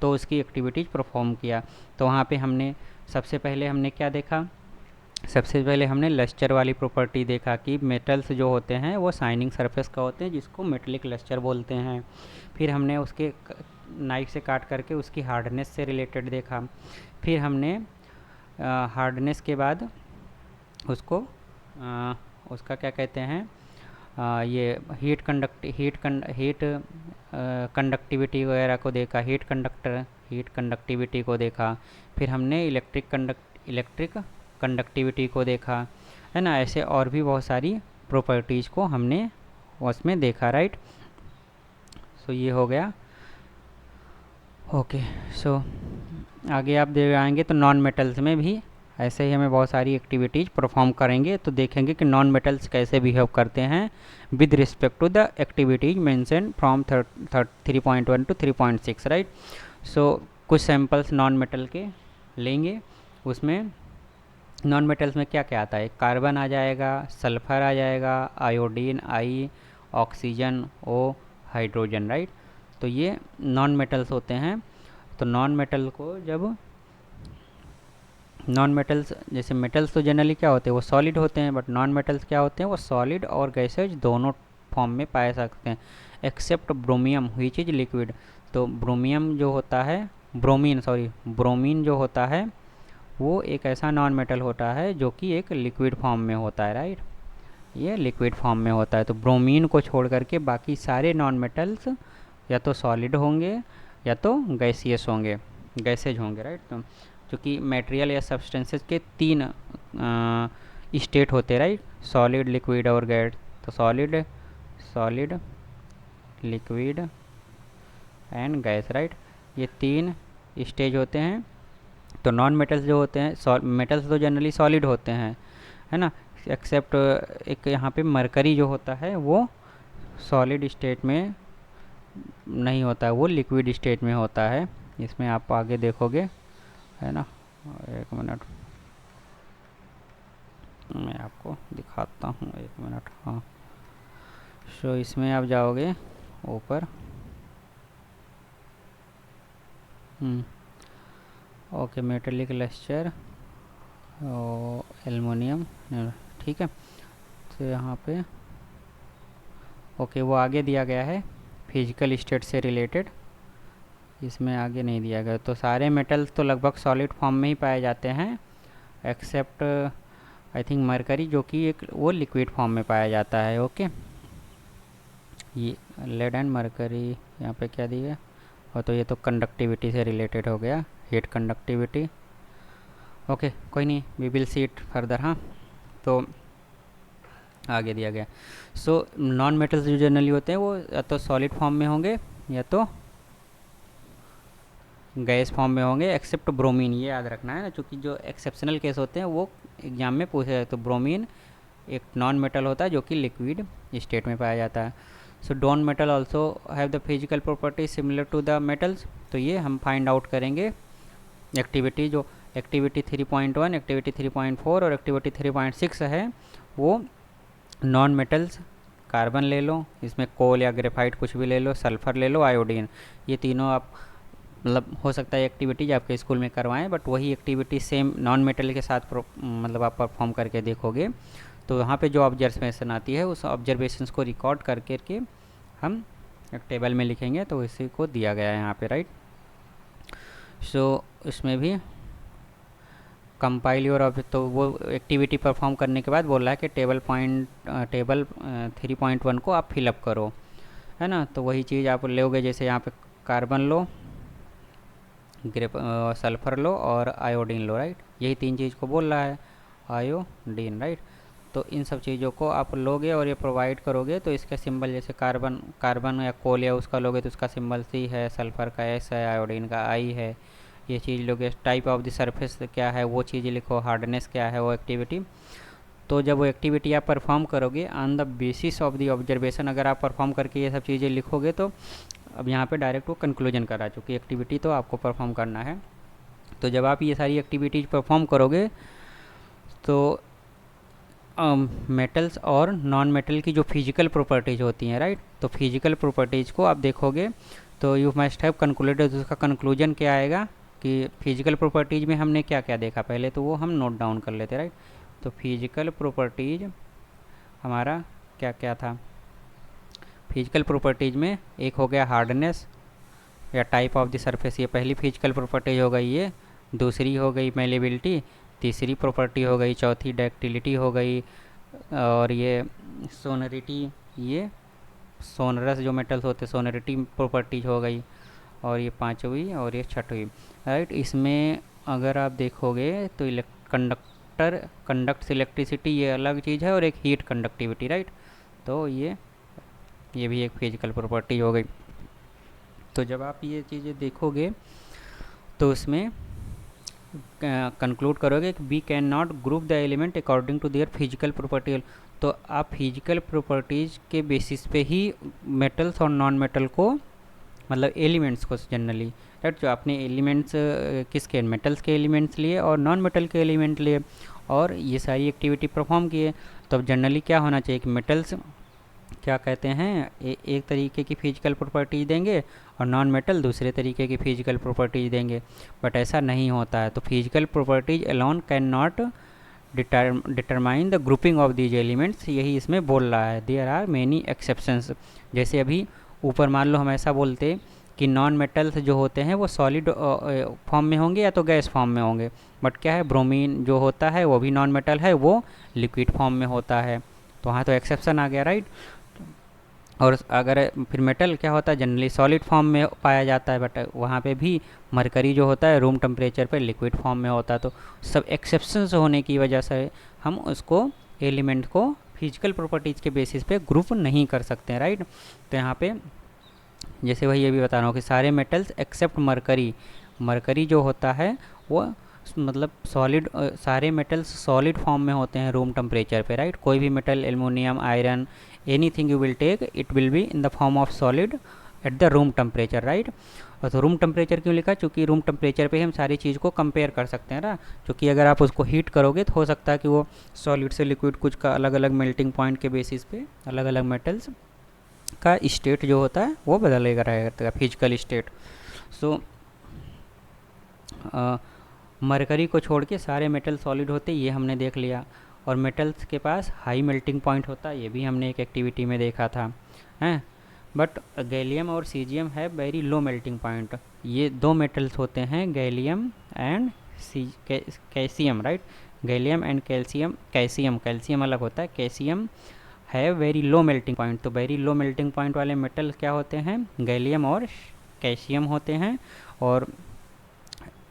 तो उसकी एक्टिविटीज़ परफॉर्म किया। तो वहाँ पे हमने सबसे पहले हमने क्या देखा, सबसे पहले हमने लस्टर वाली प्रॉपर्टी देखा कि मेटल्स जो होते हैं वो शाइनिंग सरफेस का होते हैं, जिसको मेटलिक लस्टर बोलते हैं। फिर हमने उसके नाइफ से काट करके उसकी हार्डनेस से रिलेटेड देखा। फिर हमने हार्डनेस के बाद उसको उसका क्या कहते हैं, ये हीट कंडक्टिविटी वगैरह को देखा, हीट कंडक्टिविटी को देखा। फिर हमने इलेक्ट्रिक कंडक्टिविटी को देखा, है ना। ऐसे और भी बहुत सारी प्रॉपर्टीज़ को हमने उसमें देखा, राइट। सो ये हो गया। ओके, सो आगे आप देख आएंगे तो नॉन मेटल्स में भी ऐसे ही हमें बहुत सारी एक्टिविटीज़ परफॉर्म करेंगे, तो देखेंगे कि नॉन मेटल्स कैसे बिहेव करते हैं with respect to the activities mention from 3.1 to 3.6, right. So कुछ सैम्पल्स नॉन मेटल के लेंगे। उसमें नॉन मेटल्स में क्या क्या आता है, कार्बन आ जाएगा, सल्फ़र आ जाएगा, iodine I, oxygen O, hydrogen, right. तो ये नॉन मेटल्स होते हैं। तो नॉन मेटल को जब नॉन मेटल्स, जैसे मेटल्स तो जनरली क्या होते हैं वो सॉलिड होते हैं, बट नॉन मेटल्स क्या होते हैं वो सॉलिड और गैसेज दोनों फॉर्म में पाए सकते हैं, except bromine which is liquid. तो ब्रोमियम जो होता है, ब्रोमीन जो होता है वो एक ऐसा नॉन मेटल होता है जो कि एक लिक्विड फॉर्म में होता है, राइट। ये लिक्विड फॉर्म में होता है। तो ब्रोमीन को छोड़ करके बाकी सारे नॉन मेटल्स या तो सॉलिड होंगे या तो गैसियस होंगे, गैसेज होंगे, राइट। तो चूँकि मटेरियल या सब्सटेंसेस के 3 स्टेट होते हैं, राइट, सॉलिड, लिक्विड और गैस। तो solid liquid and gas, right, ये 3 स्टेज होते हैं। तो नॉन मेटल्स जो होते हैं, मेटल्स तो जनरली सॉलिड होते हैं, है ना, एक्सेप्ट एक यहाँ पे मरकरी जो होता है वो सॉलिड स्टेट में नहीं होता है, वो लिक्विड स्टेट में होता है। इसमें आप आगे देखोगे, है ना। एक मिनट मैं आपको दिखाता हूँ, एक मिनट। हाँ, सो इसमें आप जाओगे ऊपर, ओके, मेटेलिक लस्टर एल्युमिनियम, ठीक है। तो यहाँ पे ओके वो आगे दिया गया है फिजिकल स्टेट से रिलेटेड, इसमें आगे नहीं दिया गया। तो सारे मेटल्स तो लगभग सॉलिड फॉर्म में ही पाए जाते हैं, एक्सेप्ट आई थिंक मरकरी जो कि एक वो लिक्विड फॉर्म में पाया जाता है। ओके, ये लेड एंड मरकरी यहाँ पे क्या दिया, और तो ये तो कंडक्टिविटी से रिलेटेड हो गया, हीट कंडक्टिविटी। ओके, कोई नहीं, we will see it further. हाँ, तो आगे दिया गया। सो नॉन मेटल्स जो जनरली होते हैं वो या तो सॉलिड फॉर्म में होंगे या तो गैस फॉर्म में होंगे, एक्सेप्ट ब्रोमीन, ये याद रखना है ना, क्योंकि जो एक्सेप्शनल केस होते हैं वो एग्जाम में पूछे जाए। तो ब्रोमीन एक नॉन मेटल होता है जो कि लिक्विड स्टेट में पाया जाता है। So don't metal also have the physical property similar to the metals. तो ये हम फाइंड आउट करेंगे एक्टिविटी जो एक्टिविटी 3.1, एक्टिविटी 3.4 और एक्टिविटी 3.6 है वो नॉन मेटल्स, कार्बन ले लो, इसमें कोल या ग्रेफाइट कुछ भी ले लो, सल्फ़र ले लो, आयोडीन, ये तीनों आप मतलब हो सकता है एक्टिविटीज आपके स्कूल में करवाएं, बट वही एक्टिविटी सेम नॉन मेटल के साथ मतलब आप परफॉर्म करके देखोगे। तो यहाँ पे जो ऑब्जर्वेशन आती है उस ऑब्जर्वेशंस को रिकॉर्ड करके हम एक टेबल में लिखेंगे। तो इसी को दिया गया है यहाँ पे, राइट। सो इसमें भी कंपाइल योर, तो वो एक्टिविटी परफॉर्म करने के बाद बोल रहा है कि टेबल 3.1 को आप फिलअप करो, है ना। तो वही चीज़ आप लोगे, जैसे यहाँ पे कार्बन लो, सल्फ़र लो और आयोडीन लो, राइट। यही तीन चीज़ को बोल रहा है, आयोडीन, राइट। तो इन सब चीज़ों को आप लोगे और ये प्रोवाइड करोगे। तो इसका सिंबल जैसे कार्बन या कोल या उसका लोगे तो उसका सिंबल C है, सल्फ़र का S है, आयोडीन का I है। ये चीज़ लोगे। टाइप ऑफ द सरफेस क्या है वो चीज़ लिखो, हार्डनेस क्या है वो एक्टिविटी। तो जब वो एक्टिविटी आप परफॉर्म करोगे on the basis of the observation, अगर आप परफॉर्म करके ये सब चीज़ें लिखोगे तो अब यहाँ पे डायरेक्ट वो कंक्लूजन करा, चूँकि एक्टिविटी तो आपको परफॉर्म करना है। तो जब आप ये सारी एक्टिविटीज़ परफॉर्म करोगे तो मेटल्स और नॉन मेटल की जो फिजिकल प्रॉपर्टीज़ होती हैं, राइट। तो फिजिकल प्रॉपर्टीज़ को आप देखोगे तो यू मस्ट हैव कंक्लूडेड, उसका कंक्लूजन क्या आएगा कि फिजिकल प्रॉपर्टीज़ में हमने क्या क्या देखा पहले, तो वो हम नोट डाउन कर लेते, राइट। तो फिजिकल प्रॉपर्टीज़ हमारा क्या क्या था। फिजिकल प्रॉपर्टीज़ में एक हो गया हार्डनेस या टाइप ऑफ द सरफेस, ये पहली फिजिकल प्रॉपर्टीज हो गई। ये दूसरी हो गई मेलेबिलिटी, तीसरी प्रॉपर्टी हो गई, चौथी डक्टिलिटी हो गई, और ये सोनरिटी, ये सोनरस जो मेटल्स होते सोनरिटी प्रॉपर्टीज हो गई, और ये पांचवी और ये छठवीं, राइट। इसमें अगर आप देखोगे तो कंडक्ट्स इलेक्ट्रिसिटी, ये अलग चीज़ है, और एक हीट कंडक्टिविटी, राइट। तो ये भी एक फिजिकल प्रॉपर्टी हो गई। तो जब आप ये चीज़ें देखोगे तो उसमें कंक्लूड करोगे कि we cannot group the element according to their physical property. तो आप फिजिकल प्रॉपर्टीज़ के बेसिस पे ही मेटल्स और नॉन मेटल को, मतलब एलिमेंट्स को जनरली, राइट, जो आपने एलिमेंट्स किसके, मेटल्स के एलिमेंट्स लिए और नॉन मेटल के एलिमेंट लिए, और ये सारी एक्टिविटी परफॉर्म किए। तो अब जनरली क्या होना चाहिए कि मेटल्स क्या कहते हैं एक तरीके की फिजिकल प्रॉपर्टीज देंगे और नॉन मेटल दूसरे तरीके की फिजिकल प्रॉपर्टीज देंगे, बट ऐसा नहीं होता है। तो physical properties alone cannot determine the grouping of these elements, यही इसमें बोल रहा है। There are many exceptions. जैसे अभी ऊपर मान लो हम ऐसा बोलते कि नॉन मेटल्स जो होते हैं वो सॉलिड फॉर्म में होंगे या तो गैस फॉर्म में होंगे, बट क्या है ब्रोमीन जो होता है वो भी नॉन मेटल है, वो लिक्विड फॉर्म में होता है। तो वहाँ तो एक्सेप्शन आ गया, राइट। और अगर फिर मेटल क्या होता है जनरली सॉलिड फॉर्म में पाया जाता है, बट वहाँ पे भी मरकरी जो होता है रूम टेम्परेचर पे लिक्विड फॉर्म में होता है। तो सब एक्सेप्शंस होने की वजह से हम उसको एलिमेंट को फिजिकल प्रॉपर्टीज़ के बेसिस पे ग्रुप नहीं कर सकते हैं, राइट। तो यहाँ पे जैसे वही ये भी बता रहा हूँ कि सारे मेटल्स एक्सेप्ट मरकरी जो होता है वो मतलब सॉलिड, सारे मेटल्स सॉलिड फॉर्म में होते हैं रूम टेम्परेचर पे, राइट। कोई भी metal, aluminium, iron, anything you will take, it will be in the form of solid at the room temperature, right. और तो रूम टेम्परेचर क्यों लिखा, चूँकि रूम टेम्परेचर पे हम सारी चीज़ को कंपेयर कर सकते हैं ना, क्योंकि अगर आप उसको हीट करोगे तो हो सकता है कि वो सॉलिड से लिक्विड कुछ का अलग अलग मेल्टिंग पॉइंट के बेसिस पे अलग अलग मेटल्स का स्टेट जो होता है वो बदलेगा रहेगा, फिजिकल स्टेट। सो मरकरी को छोड़ के सारे मेटल सॉलिड होते, ये हमने देख लिया। और मेटल्स के पास हाई मेल्टिंग पॉइंट होता है, ये भी हमने एक एक्टिविटी में देखा था, हैं। बट गैलियम और सीजियम है वेरी लो मेल्टिंग पॉइंट। ये दो मेटल्स होते हैं gallium and calcium, right. Gallium and calcium अलग होता है, कैल्शियम है वेरी लो मेल्टिंग पॉइंट। तो वेरी लो मेल्टिंग पॉइंट वाले मेटल क्या होते हैं, गैलियम और कैल्शियम होते हैं। और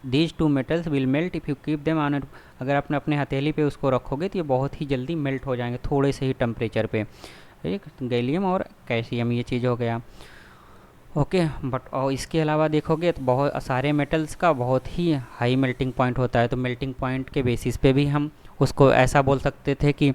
these two metals will melt if you keep them on, अगर आपने अपने हथेली पे उसको रखोगे तो ये बहुत ही जल्दी मेल्ट हो जाएंगे थोड़े से ही टेम्परेचर पे, ठीक। गैलियम और कैल्शियम ये चीज़ हो गया, ओके। बट और इसके अलावा देखोगे तो बहुत सारे मेटल्स का बहुत ही हाई मेल्टिंग पॉइंट होता है। तो मेल्टिंग पॉइंट के बेसिस पे भी हम उसको ऐसा बोल सकते थे कि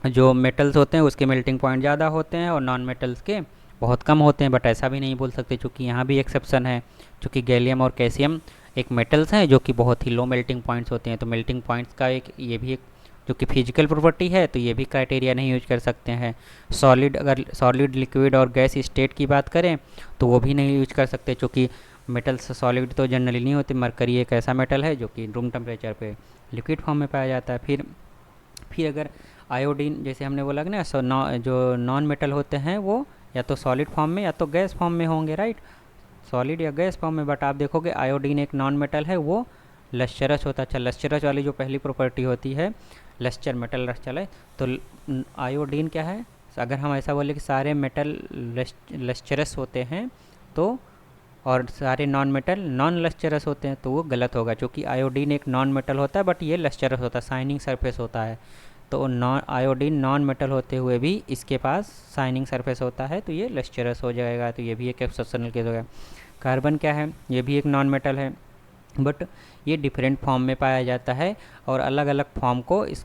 जो मेटल्स होते हैं उसके मेल्टिंग पॉइंट ज़्यादा होते हैं और नॉन मेटल्स के बहुत कम होते हैं। बट ऐसा भी नहीं बोल सकते, क्योंकि यहाँ भी एक्सेप्शन है, क्योंकि गैलियम और कैल्शियम एक मेटल्स हैं जो कि बहुत ही लो मेल्टिंग पॉइंट्स होते हैं। तो मेल्टिंग पॉइंट्स का एक ये भी एक जो कि फिजिकल प्रॉपर्टी है, तो ये भी क्राइटेरिया नहीं यूज कर सकते हैं। सॉलिड, अगर सॉलिड, लिक्विड और गैस स्टेट की बात करें तो वो भी नहीं यूज कर सकते, क्योंकि मेटल्स सॉलिड तो जनरली नहीं होते। मरकरी एक ऐसा मेटल है जो कि रूम टेम्परेचर पे लिक्विड फॉर्म में पाया जाता है। फिर अगर आयोडीन, जैसे हमने बोला कि ना, जो नॉन मेटल होते हैं वो या तो सॉलिड फॉर्म में या तो गैस फॉर्म में होंगे, राइट, सॉलिड या गैस फॉर्म में। बट आप देखोगे आयोडीन एक नॉन मेटल है, वो लश्चरस होता है। अच्छा, लश्चरस वाली जो पहली प्रॉपर्टी होती है, लश्चर, मेटल लश्चर है, तो आयोडीन क्या है, अगर हम ऐसा बोले कि सारे मेटल लश्चरस होते हैं तो, और सारे नॉन मेटल नॉन लश्चरस होते हैं, तो वो गलत होगा, क्योंकि आयोडीन एक नॉन मेटल होता है बट ये लश्चरस होता है, शाइनिंग सरफेस होता है। तो नॉन आयोडीन नॉन मेटल होते हुए भी इसके पास शाइनिंग सरफेस होता है, तो ये लश्चरस हो जाएगा। तो ये भी एक एक्सेप्शनल केस हो गया। कार्बन क्या है, ये भी एक नॉन मेटल है, बट ये डिफरेंट फॉर्म में पाया जाता है और अलग अलग फॉर्म को इस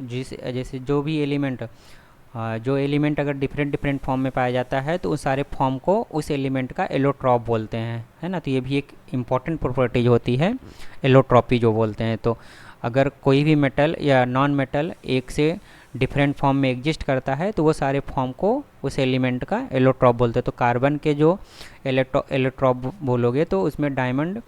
जैसे जो एलिमेंट अगर डिफरेंट डिफरेंट फॉर्म में पाया जाता है तो उस सारे फॉर्म को उस एलिमेंट का एलोट्रॉप बोलते हैं, है ना। तो ये भी एक इम्पॉर्टेंट प्रॉपर्टीज होती है, एलोट्रॉपी जो बोलते हैं। तो अगर कोई भी मेटल या नॉन मेटल एक से डिफरेंट फॉर्म में एग्जिस्ट करता है तो वो सारे फॉर्म को उस एलिमेंट का एलोट्रॉप बोलते हैं। तो कार्बन के जो एलोट्रॉप बोलोगे तो उसमें डायमंड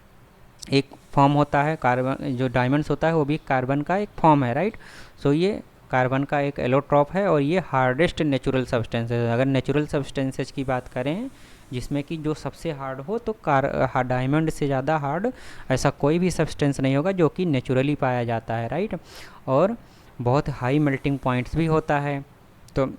एक फॉर्म होता है, कार्बन जो डायमंड्स होता है वो भी कार्बन का एक फॉर्म है, राइट। सो ये कार्बन का एक एलोट्रॉप है और ये हार्डेस्ट नेचुरल सब्सटेंसेस। अगर नेचुरल सब्सटेंसेस की बात करें जिसमें कि जो सबसे हार्ड हो, तो डायमंड से ज़्यादा हार्ड ऐसा कोई भी सब्सटेंस नहीं होगा जो कि नेचुरली पाया जाता है, राइट। और बहुत हाई मेल्टिंग पॉइंट्स भी होता है। तो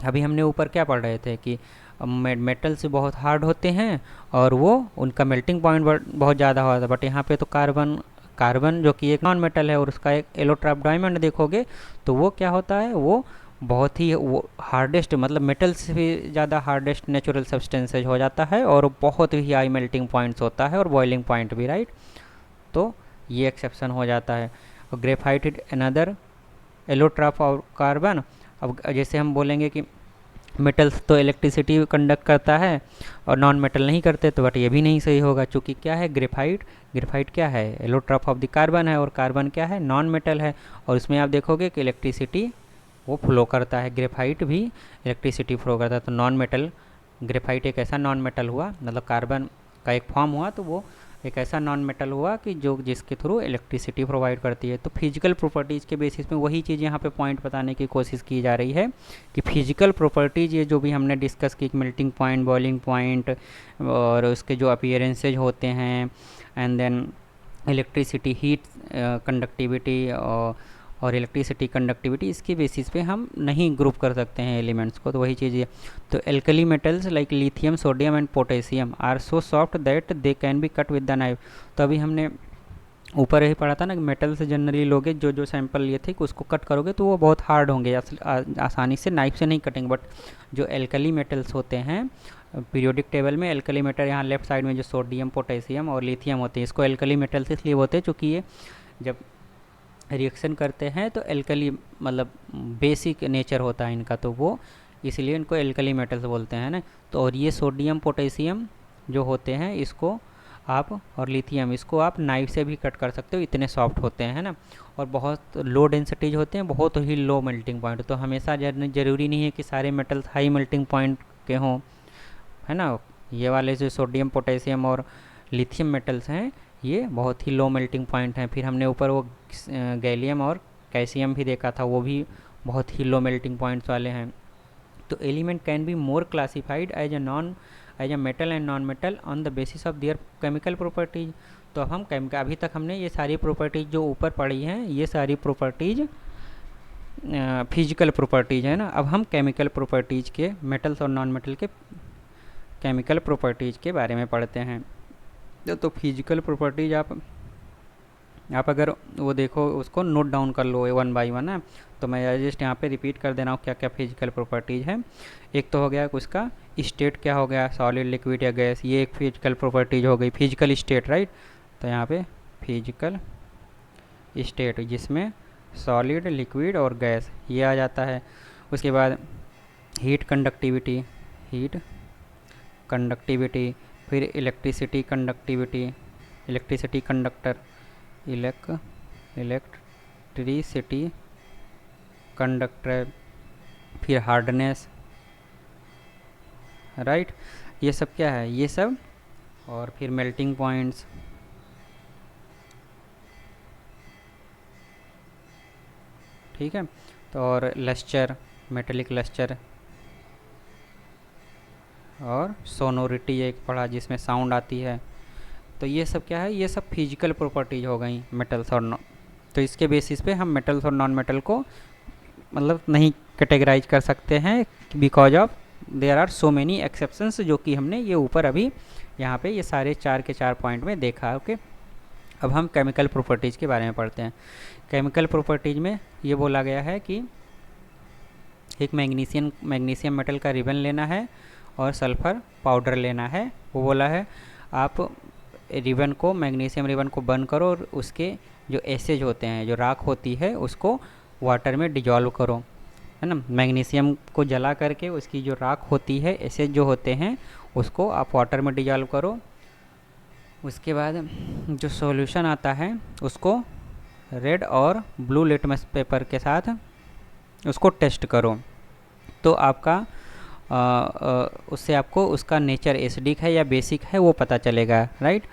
अभी हमने ऊपर क्या पढ़ रहे थे कि मेटल्स बहुत हार्ड होते हैं और वो उनका मेल्टिंग पॉइंट बहुत ज़्यादा होता है। बट यहाँ पे तो कार्बन जो कि एक नॉन मेटल है और उसका एक एलोट्रॉप डायमंड देखोगे तो वो क्या होता है, वो बहुत ही वो हार्डेस्ट, मतलब मेटल से भी ज़्यादा हार्डेस्ट नेचुरल सब्सटेंसेज हो जाता है और बहुत ही हाई मेल्टिंग पॉइंट्स होता है और बॉइलिंग पॉइंट भी, राइट। तो ये एक्सेप्शन हो जाता है। और ग्रेफाइट इज अनदर एलोट्रॉप और कार्बन। अब जैसे हम बोलेंगे कि मेटल्स तो इलेक्ट्रिसिटी कंडक्ट करता है और नॉन मेटल नहीं करते, तो बट ये भी नहीं सही होगा, क्योंकि क्या है, ग्रेफाइट क्या है, एलोट्रॉप ऑफ द कार्बन है और कार्बन क्या है, नॉन मेटल है। और इसमें आप देखोगे कि इलेक्ट्रिसिटी वो फ्लो करता है, ग्रेफाइट भी इलेक्ट्रिसिटी फ्लो करता है। तो नॉन मेटल, ग्रेफाइट एक ऐसा नॉन मेटल हुआ, मतलब कार्बन का एक फॉर्म हुआ, तो वो एक ऐसा नॉन मेटल हुआ कि जो जिसके थ्रू इलेक्ट्रिसिटी प्रोवाइड करती है। तो फिजिकल प्रॉपर्टीज़ के बेसिस में वही चीज़ यहाँ पे पॉइंट बताने की कोशिश की जा रही है कि फिजिकल प्रॉपर्टीज़ ये जो भी हमने डिस्कस की, मेल्टिंग पॉइंट, बॉइलिंग पॉइंट और उसके जो अपीयरेंसेज होते हैं, and then electricity, heat conductivity और इलेक्ट्रिसिटी कंडक्टिविटी, इसके बेसिस पे हम नहीं ग्रुप कर सकते हैं एलिमेंट्स को। तो वही चीज़ है। तो alkali metals like lithium, sodium and potassium are so soft that they can be cut with the knife. तो अभी हमने ऊपर ही पढ़ा था ना कि मेटल से जनरली लोगे जो सेंपल लिए थे कि उसको कट करोगे तो वो बहुत हार्ड होंगे, आसानी से नाइफ से नहीं कटेंगे। बट जो एल्कली मेटल्स होते हैं पीरियोडिक टेबल में, एल्कली मेटल यहाँ लेफ्ट साइड में जो सोडियम, पोटेशियम और लिथियम होते हैं, इसको एल्कली मेटल्स इसलिए बोलते हैं क्योंकि ये जब रिएक्शन करते हैं तो एल्कली, मतलब बेसिक नेचर होता है इनका, तो वो इसलिए इनको एल्कली मेटल्स बोलते हैं ना। तो और ये सोडियम, पोटेशियम जो होते हैं इसको आप, और लिथियम, इसको आप नाइफ से भी कट कर सकते हो, इतने सॉफ्ट होते हैं ना। और बहुत लो डेंसिटीज होते हैं, बहुत ही लो मेल्टिंग पॉइंट। तो हमेशा ज़रूरी नहीं है कि सारे मेटल्स हाई मेल्टिंग पॉइंट के हों, है ना। ये वाले जो सोडियम, पोटेशियम और लिथियम मेटल्स हैं ये बहुत ही लो मेल्टिंग पॉइंट हैं। फिर हमने ऊपर वो गैलियम और कैल्शियम भी देखा था, वो भी बहुत ही लो मेल्टिंग पॉइंट्स वाले हैं। तो element can be more classified as a metal and non metal on the basis of their chemical properties. तो अब हम अभी तक हमने ये सारी प्रॉपर्टीज जो ऊपर पढ़ी हैं, ये सारी प्रॉपर्टीज फिजिकल प्रॉपर्टीज है ना। अब हम केमिकल प्रॉपर्टीज के, मेटल्स और नॉन मेटल के केमिकल प्रॉपर्टीज के बारे में पढ़ते हैं। तो फिजिकल प्रॉपर्टीज आप अगर वो देखो, उसको नोट डाउन कर लो वन बाई वन है। तो मैं जस्ट यहाँ पे रिपीट कर दे रहा हूँ क्या क्या फिजिकल प्रॉपर्टीज है। एक तो हो गया उसका स्टेट, क्या हो गया, सॉलिड, लिक्विड या गैस, ये एक फिजिकल प्रॉपर्टीज हो गई, फिजिकल स्टेट, राइट। तो यहाँ पे फिजिकल स्टेट जिसमें सॉलिड, लिक्विड और गैस, ये आ जाता है। उसके बाद हीट कंडक्टिविटी, हीट कंडक्टिविटी, फिर electricity conductivity, electricity conductor, electricity conductor, फिर हार्डनेस, राइट। ये सब क्या है, ये सब, और फिर मेल्टिंग पॉइंट्स, ठीक है। तो और लस्चर, मेटेलिक लस्चर, और सोनोरिटी एक पढ़ा जिसमें साउंड आती है। तो ये सब क्या है, ये सब फिजिकल प्रॉपर्टीज हो गई मेटल्स और नॉन। तो इसके बेसिस पे हम मेटल्स और नॉन मेटल को मतलब नहीं कैटेगराइज कर सकते हैं, because of there are so many exceptions, जो कि हमने ये ऊपर अभी यहाँ पे ये सारे 4 के 4 पॉइंट में देखा। ओके, अब हम केमिकल प्रॉपर्टीज़ के बारे में पढ़ते हैं। केमिकल प्रॉपर्टीज़ में ये बोला गया है कि एक मैग्नीशियम मेटल का रिबन लेना है और सल्फ़र पाउडर लेना है। वो बोला है आप रिबन को, मैग्नीशियम रिबन को बर्न करो और उसके जो एसेज होते हैं, जो राख होती है, उसको वाटर में डिजॉल्व करो, है ना। मैग्नीशियम को जला करके उसकी जो राख होती है, एसेज जो होते हैं, उसको आप वाटर में डिजॉल्व करो। उसके बाद जो सॉल्यूशन आता है उसको रेड और ब्लू लिटमस पेपर के साथ उसको टेस्ट करो। तो आपका उससे आपको उसका नेचर एसिडिक है या बेसिक है वो पता चलेगा, राइट।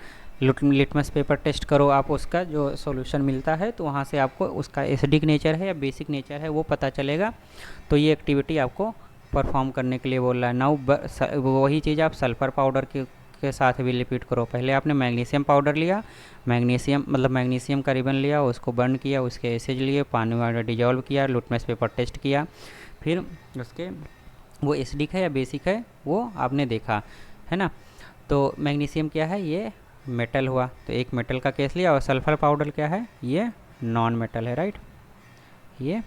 लिटमस पेपर टेस्ट करो आप, उसका जो सॉल्यूशन मिलता है तो वहाँ से आपको उसका एसिडिक नेचर है या बेसिक नेचर है वो पता चलेगा। तो ये एक्टिविटी आपको परफॉर्म करने के लिए बोल रहा है। नाउ वही चीज़ आप सल्फ़र पाउडर के साथ भी रिपीट करो। पहले आपने मैग्नीशियम पाउडर लिया, मैग्नीशियम का रिबन लिया, उसको बर्न किया, उसके एसेज लिए, पानी में डिजॉल्व किया, लिटमस पेपर टेस्ट किया, फिर उसके वो एसिडिक है या बेसिक है वो आपने देखा, है ना। तो मैग्नीशियम क्या है, ये मेटल हुआ, तो एक मेटल का केस लिया। और सल्फ़र पाउडर क्या है, ये नॉन मेटल है, राइट, ये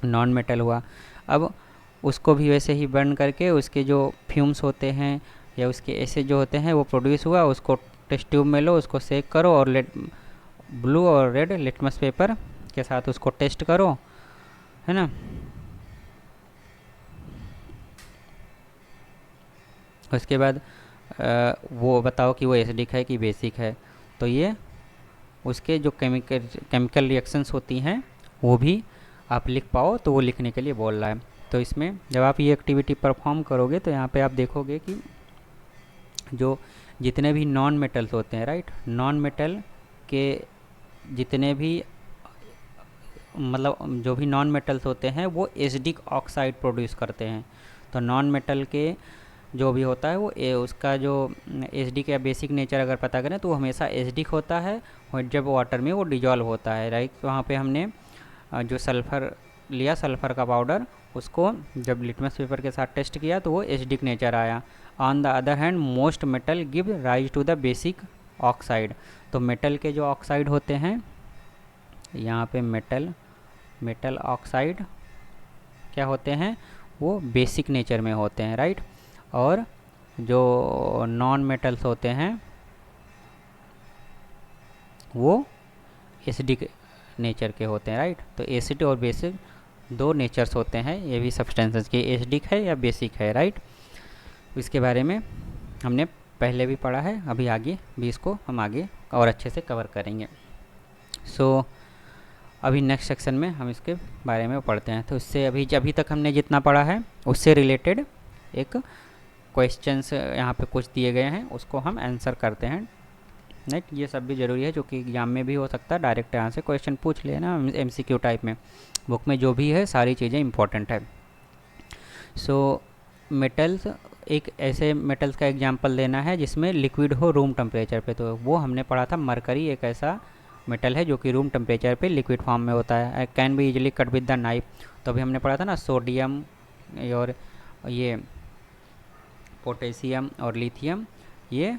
नॉन मेटल हुआ। अब उसको भी वैसे ही बर्न करके उसके जो फ्यूम्स होते हैं या उसके एसिड जो होते हैं वो प्रोड्यूस हुआ, उसको टेस्ट ट्यूब में लो, उसको सेक करो और ब्लू और रेड लिटमस पेपर के साथ उसको टेस्ट करो, है ना। उसके बाद वो बताओ कि वो एसिडिक है कि बेसिक है। तो ये उसके जो केमिकल रिएक्शंस होती हैं वो भी आप लिख पाओ, तो वो लिखने के लिए बोल रहा है। तो इसमें जब आप ये एक्टिविटी परफॉर्म करोगे तो यहाँ पे आप देखोगे कि जो जितने भी नॉन मेटल्स होते हैं, राइट, नॉन मेटल के जितने भी मतलब जो भी नॉन मेटल्स होते हैं वो एसिडिक ऑक्साइड प्रोड्यूस करते हैं। तो नॉन मेटल के जो भी होता है वो उसका जो एसिडिक या बेसिक नेचर अगर पता करें तो वो हमेशा एसिडिक होता है, और जब वाटर में वो डिजॉल्व होता है, राइट। तो वहाँ पे हमने जो सल्फ़र लिया, सल्फ़र का पाउडर, उसको जब लिटमस पेपर के साथ टेस्ट किया तो वो एसिडिक नेचर आया। On the other hand most metal give rise to the basic oxide. तो मेटल के जो ऑक्साइड होते हैं, यहाँ पे मेटल ऑक्साइड क्या होते हैं, वो बेसिक नेचर में होते हैं, राइट। और जो नॉन मेटल्स होते हैं वो एसिडिक नेचर के होते हैं, राइट। तो एसिड और बेसिक दो नेचर्स होते हैं ये भी सब्सटेंसेस के, एसिडिक है या बेसिक है, राइट। इसके बारे में हमने पहले भी पढ़ा है, अभी आगे भी इसको हम आगे और अच्छे से कवर करेंगे। सो अभी नेक्स्ट सेक्शन में हम इसके बारे में पढ़ते हैं। तो इससे अभी तक हमने जितना पढ़ा है उससे रिलेटेड एक क्वेश्चंस यहाँ पे कुछ दिए गए हैं, उसको हम आंसर करते हैं, राइट। ये सब भी ज़रूरी है, जो कि एग्जाम में भी हो सकता है, डायरेक्ट यहाँ से क्वेश्चन पूछ लेना MCQ टाइप में। बुक में जो भी है सारी चीज़ें इंपॉर्टेंट है। सो मेटल्स, एक ऐसे मेटल्स का एग्जांपल देना है जिसमें लिक्विड हो रूम टेम्परेचर पे। तो वो हमने पढ़ा था मरकरी, एक ऐसा मेटल है जो कि रूम टेम्परेचर पे लिक्विड फॉर्म में होता है। Can be easily cut with the knife. तो अभी हमने पढ़ा था ना सोडियम और ये पोटेशियम और लिथियम, ये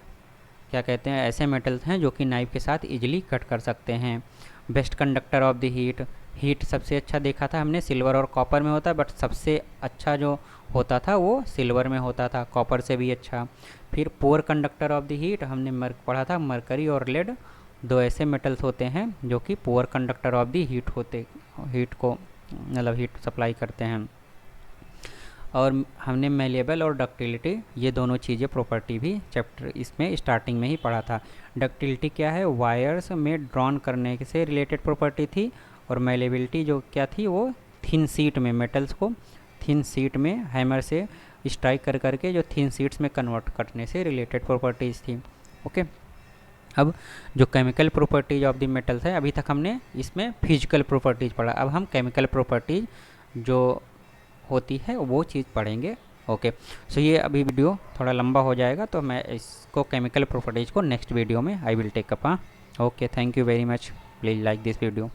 क्या कहते हैं, ऐसे मेटल्स हैं जो कि नाइफ के साथ इजीली कट कर सकते हैं। Best conductor of the heat सबसे अच्छा देखा था हमने सिल्वर और कॉपर में होता है, बट सबसे अच्छा जो होता था वो सिल्वर में होता था, कॉपर से भी अच्छा। फिर poor conductor of the heat हमने पढ़ा था मरकरी और लेड, दो ऐसे मेटल्स होते हैं जो कि poor conductor of the heat को मतलब हीट सप्लाई करते हैं। और हमने मेलेबल और डक्टिलिटी ये दोनों चीज़ें प्रॉपर्टी भी चैप्टर इसमें स्टार्टिंग में ही पढ़ा था। डक्टिलिटी क्या है, वायर्स में ड्रॉन करने से रिलेटेड प्रॉपर्टी थी, और मेलेबिलिटी जो क्या थी वो थिन शीट में मेटल्स को थिन शीट में हैमर से स्ट्राइक कर करके जो थिन शीट्स में कन्वर्ट करने से रिलेटेड प्रॉपर्टीज़ थी। ओके, अब जो chemical properties of the metals है, अभी तक हमने इसमें फिजिकल प्रॉपर्टीज पढ़ा, अब हम केमिकल प्रॉपर्टीज जो होती है वो चीज़ पढ़ेंगे। ओके, सो ये अभी वीडियो थोड़ा लंबा हो जाएगा, तो मैं इसको केमिकल प्रॉपर्टीज को नेक्स्ट वीडियो में I will take up. Okay, thank you very much, please like this video.